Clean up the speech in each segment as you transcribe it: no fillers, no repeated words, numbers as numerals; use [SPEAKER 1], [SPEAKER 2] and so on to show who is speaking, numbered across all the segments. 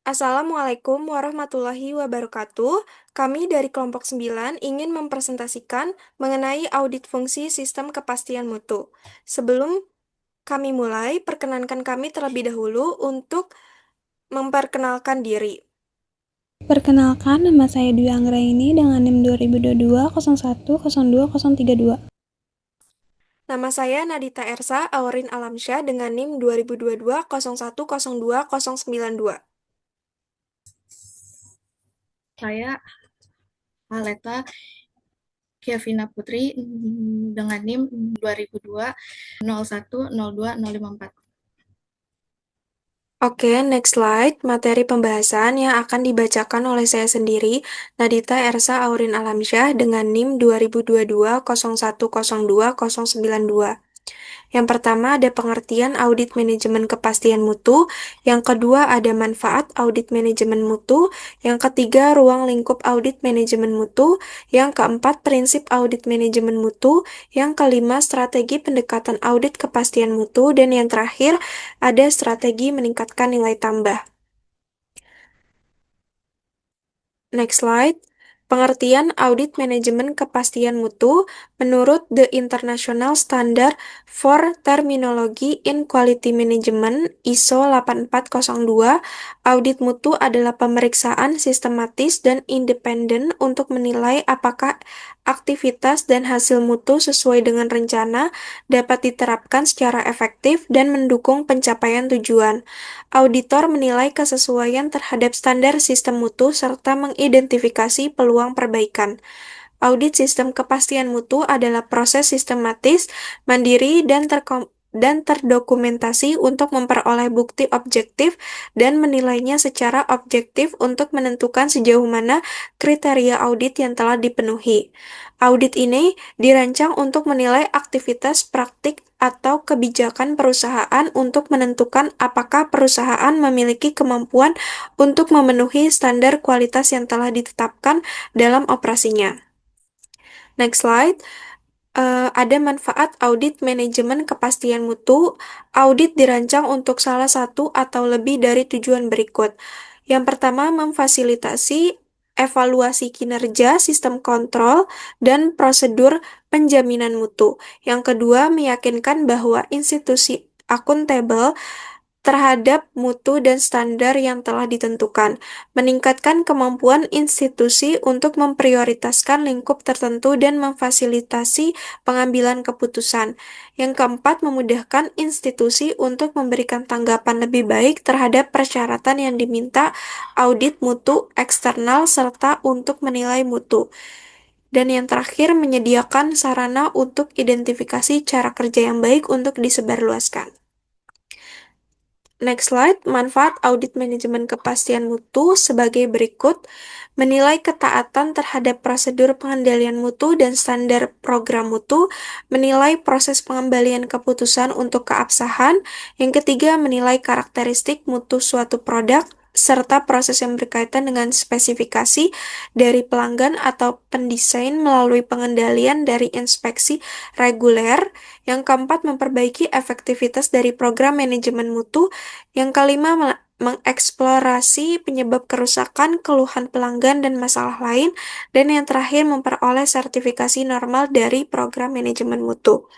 [SPEAKER 1] Assalamualaikum warahmatullahi wabarakatuh. Kami dari kelompok 9 ingin mempresentasikan mengenai audit fungsi sistem kepastian mutu. Sebelum kami mulai, perkenankan kami terlebih dahulu untuk memperkenalkan diri.
[SPEAKER 2] Perkenalkan, nama saya Dwi Anggraini dengan NIM 2022 01 02 032.
[SPEAKER 1] Nama saya Nadita Ersa Aurin Alamsyah dengan NIM 2022 01 02 092.
[SPEAKER 3] Saya Aleta Kevina Putri dengan NIM 2002 01 02 054.
[SPEAKER 1] Oke, next slide. Materi pembahasan yang akan dibacakan oleh saya sendiri, Nadita Ersa Aurin Alamsyah dengan NIM 2022 01 02 092. Yang pertama ada pengertian audit manajemen kepastian mutu, yang kedua ada manfaat audit manajemen mutu, yang ketiga ruang lingkup audit manajemen mutu, yang keempat prinsip audit manajemen mutu, yang kelima strategi pendekatan audit kepastian mutu, dan yang terakhir ada strategi meningkatkan nilai tambah. Next slide. Pengertian audit manajemen kepastian mutu menurut The International Standard for Terminology in Quality Management ISO 8402, audit mutu adalah pemeriksaan sistematis dan independen untuk menilai apakah aktivitas dan hasil mutu sesuai dengan rencana, dapat diterapkan secara efektif, dan mendukung pencapaian tujuan. Auditor menilai kesesuaian terhadap standar sistem mutu serta mengidentifikasi peluang perbaikan. Audit sistem kepastian mutu adalah proses sistematis, mandiri, dan terdokumentasi untuk memperoleh bukti objektif dan menilainya secara objektif untuk menentukan sejauh mana kriteria audit yang telah dipenuhi. Audit ini dirancang untuk menilai aktivitas, praktik, atau kebijakan perusahaan untuk menentukan apakah perusahaan memiliki kemampuan untuk memenuhi standar kualitas yang telah ditetapkan dalam operasinya. Next slide. Ada manfaat audit manajemen kepastian mutu. Audit dirancang untuk salah satu atau lebih dari tujuan berikut. Yang pertama, memfasilitasi evaluasi kinerja sistem kontrol dan prosedur penjaminan mutu. Yang kedua, meyakinkan bahwa institusi akuntabel terhadap mutu dan standar yang telah ditentukan, meningkatkan kemampuan institusi untuk memprioritaskan lingkup tertentu dan memfasilitasi pengambilan keputusan. Yang keempat, memudahkan institusi untuk memberikan tanggapan lebih baik terhadap persyaratan yang diminta audit mutu eksternal serta untuk menilai mutu. Dan yang terakhir, menyediakan sarana untuk identifikasi cara kerja yang baik untuk disebarluaskan. Next slide, manfaat audit manajemen kepastian mutu sebagai berikut: menilai ketaatan terhadap prosedur pengendalian mutu dan standar program mutu, menilai proses pengembalian keputusan untuk keabsahan. Yang ketiga, menilai karakteristik mutu suatu produk, serta proses yang berkaitan dengan spesifikasi dari pelanggan atau pendesain melalui pengendalian dari inspeksi reguler. Yang keempat, memperbaiki efektivitas dari program manajemen mutu. Yang kelima, mengeksplorasi penyebab kerusakan, keluhan pelanggan, dan masalah lain. Dan yang terakhir, memperoleh sertifikasi normal dari program manajemen mutu.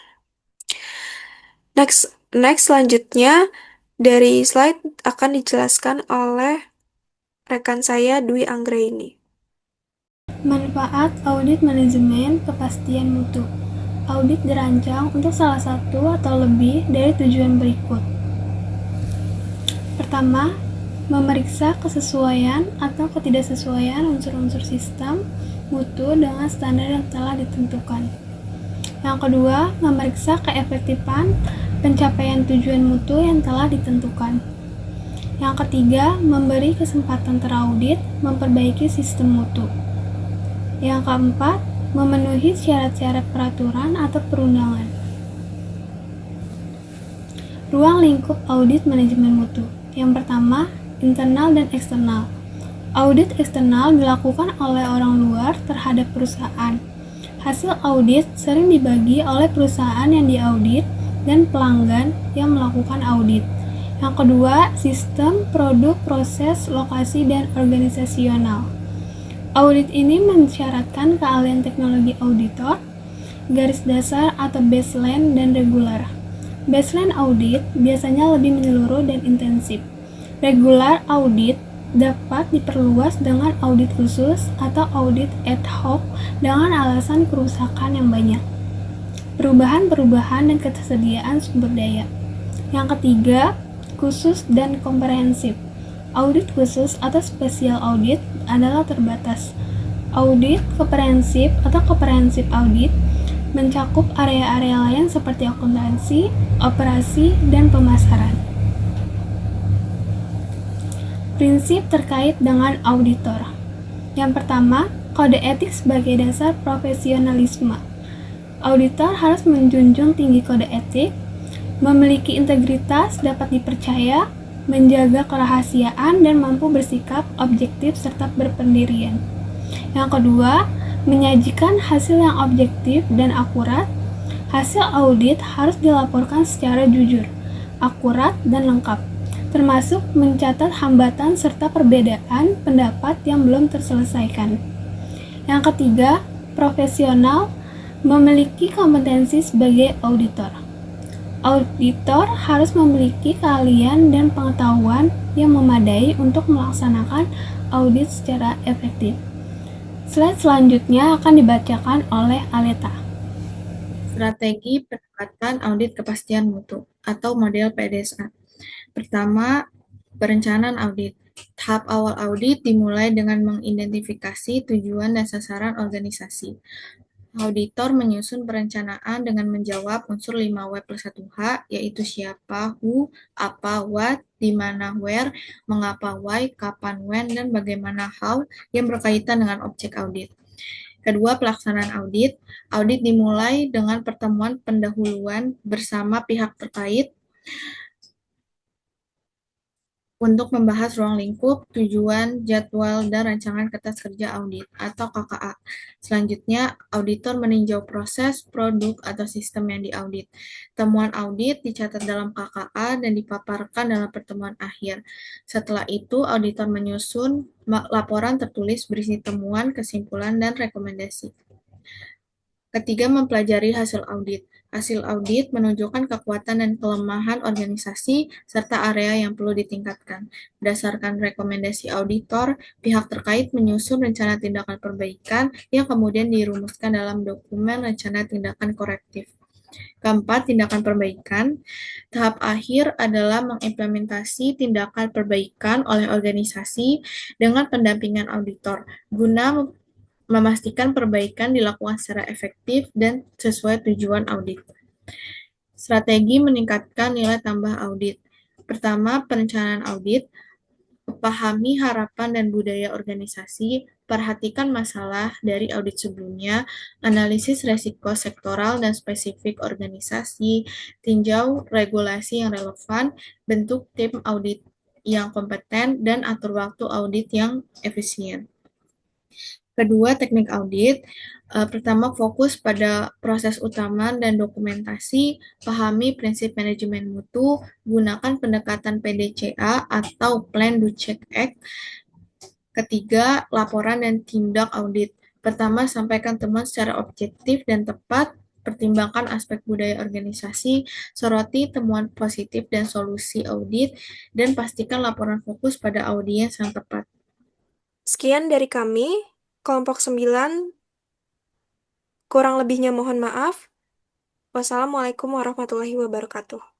[SPEAKER 1] Next selanjutnya, dari slide akan dijelaskan oleh rekan saya Dwi Anggraini.
[SPEAKER 2] Manfaat audit manajemen kepastian mutu. Audit dirancang untuk salah satu atau lebih dari tujuan berikut. Pertama, memeriksa kesesuaian atau ketidaksesuaian unsur-unsur sistem mutu dengan standar yang telah ditentukan. Yang kedua, memeriksa keefektifan pencapaian tujuan mutu yang telah ditentukan. Yang ketiga, memberi kesempatan teraudit memperbaiki sistem mutu. Yang keempat, memenuhi syarat-syarat peraturan atau perundangan. Ruang lingkup audit manajemen mutu. Yang pertama, internal dan eksternal. Audit eksternal dilakukan oleh orang luar terhadap perusahaan. Hasil audit sering dibagi oleh perusahaan yang diaudit dan pelanggan yang melakukan audit. Yang kedua, sistem, produk, proses, lokasi, dan organisasional. Audit ini mensyaratkan keahlian teknologi auditor, garis dasar atau baseline, dan regular. Baseline audit biasanya lebih menyeluruh dan intensif. Regular audit dapat diperluas dengan audit khusus atau audit ad hoc dengan alasan kerusakan yang banyak. Perubahan-perubahan dan ketersediaan sumber daya. Yang ketiga, khusus dan komprehensif. Audit khusus atau special audit adalah terbatas. Audit komprehensif atau comprehensive audit mencakup area-area lain seperti akuntansi, operasi, dan pemasaran. Prinsip terkait dengan auditor. Yang pertama, kode etik sebagai dasar profesionalisme. Auditor harus menjunjung tinggi kode etik, memiliki integritas, dapat dipercaya, menjaga kerahasiaan, dan mampu bersikap objektif serta berpendirian. Yang kedua, menyajikan hasil yang objektif dan akurat. Hasil audit harus dilaporkan secara jujur, akurat, dan lengkap, termasuk mencatat hambatan serta perbedaan pendapat yang belum terselesaikan. Yang ketiga, profesional, memiliki kompetensi sebagai auditor. Auditor harus memiliki keahlian dan pengetahuan yang memadai untuk melaksanakan audit secara efektif. Slide selanjutnya akan dibacakan oleh Aleta.
[SPEAKER 3] Strategi pendekatan audit kepastian mutu atau model PDSA. Pertama, perencanaan audit. Tahap awal audit dimulai dengan mengidentifikasi tujuan dan sasaran organisasi. Auditor menyusun perencanaan dengan menjawab unsur 5W+1H, yaitu siapa, who, apa, what, di mana, where, mengapa, why, kapan, when, dan bagaimana, how, yang berkaitan dengan objek audit. Kedua, pelaksanaan audit. Audit dimulai dengan pertemuan pendahuluan bersama pihak terkait untuk membahas ruang lingkup, tujuan, jadwal, dan rancangan kertas kerja audit atau KKA. Selanjutnya, auditor meninjau proses, produk, atau sistem yang diaudit. Temuan audit dicatat dalam KKA dan dipaparkan dalam pertemuan akhir. Setelah itu, auditor menyusun laporan tertulis berisi temuan, kesimpulan, dan rekomendasi. Ketiga, mempelajari hasil audit. Hasil audit menunjukkan kekuatan dan kelemahan organisasi serta area yang perlu ditingkatkan. Berdasarkan rekomendasi auditor, pihak terkait menyusun rencana tindakan perbaikan yang kemudian dirumuskan dalam dokumen rencana tindakan korektif. Keempat, tindakan perbaikan. Tahap akhir adalah mengimplementasi tindakan perbaikan oleh organisasi dengan pendampingan auditor guna memastikan perbaikan dilakukan secara efektif dan sesuai tujuan audit. Strategi meningkatkan nilai tambah audit. Pertama, perencanaan audit. Pahami harapan dan budaya organisasi, perhatikan masalah dari audit sebelumnya, analisis resiko sektoral dan spesifik organisasi, tinjau regulasi yang relevan, bentuk tim audit yang kompeten, dan atur waktu audit yang efisien. Kedua, teknik audit. Pertama, fokus pada proses utama dan dokumentasi, pahami prinsip manajemen mutu, gunakan pendekatan PDCA atau Plan, Do, Check, Act. Ketiga, laporan dan tindak audit. Pertama, sampaikan temuan secara objektif dan tepat, pertimbangkan aspek budaya organisasi, soroti temuan positif dan solusi audit, dan pastikan laporan fokus pada audiens yang tepat.
[SPEAKER 1] Sekian dari kami, kelompok 9. Kurang lebihnya mohon maaf. Wassalamualaikum warahmatullahi wabarakatuh.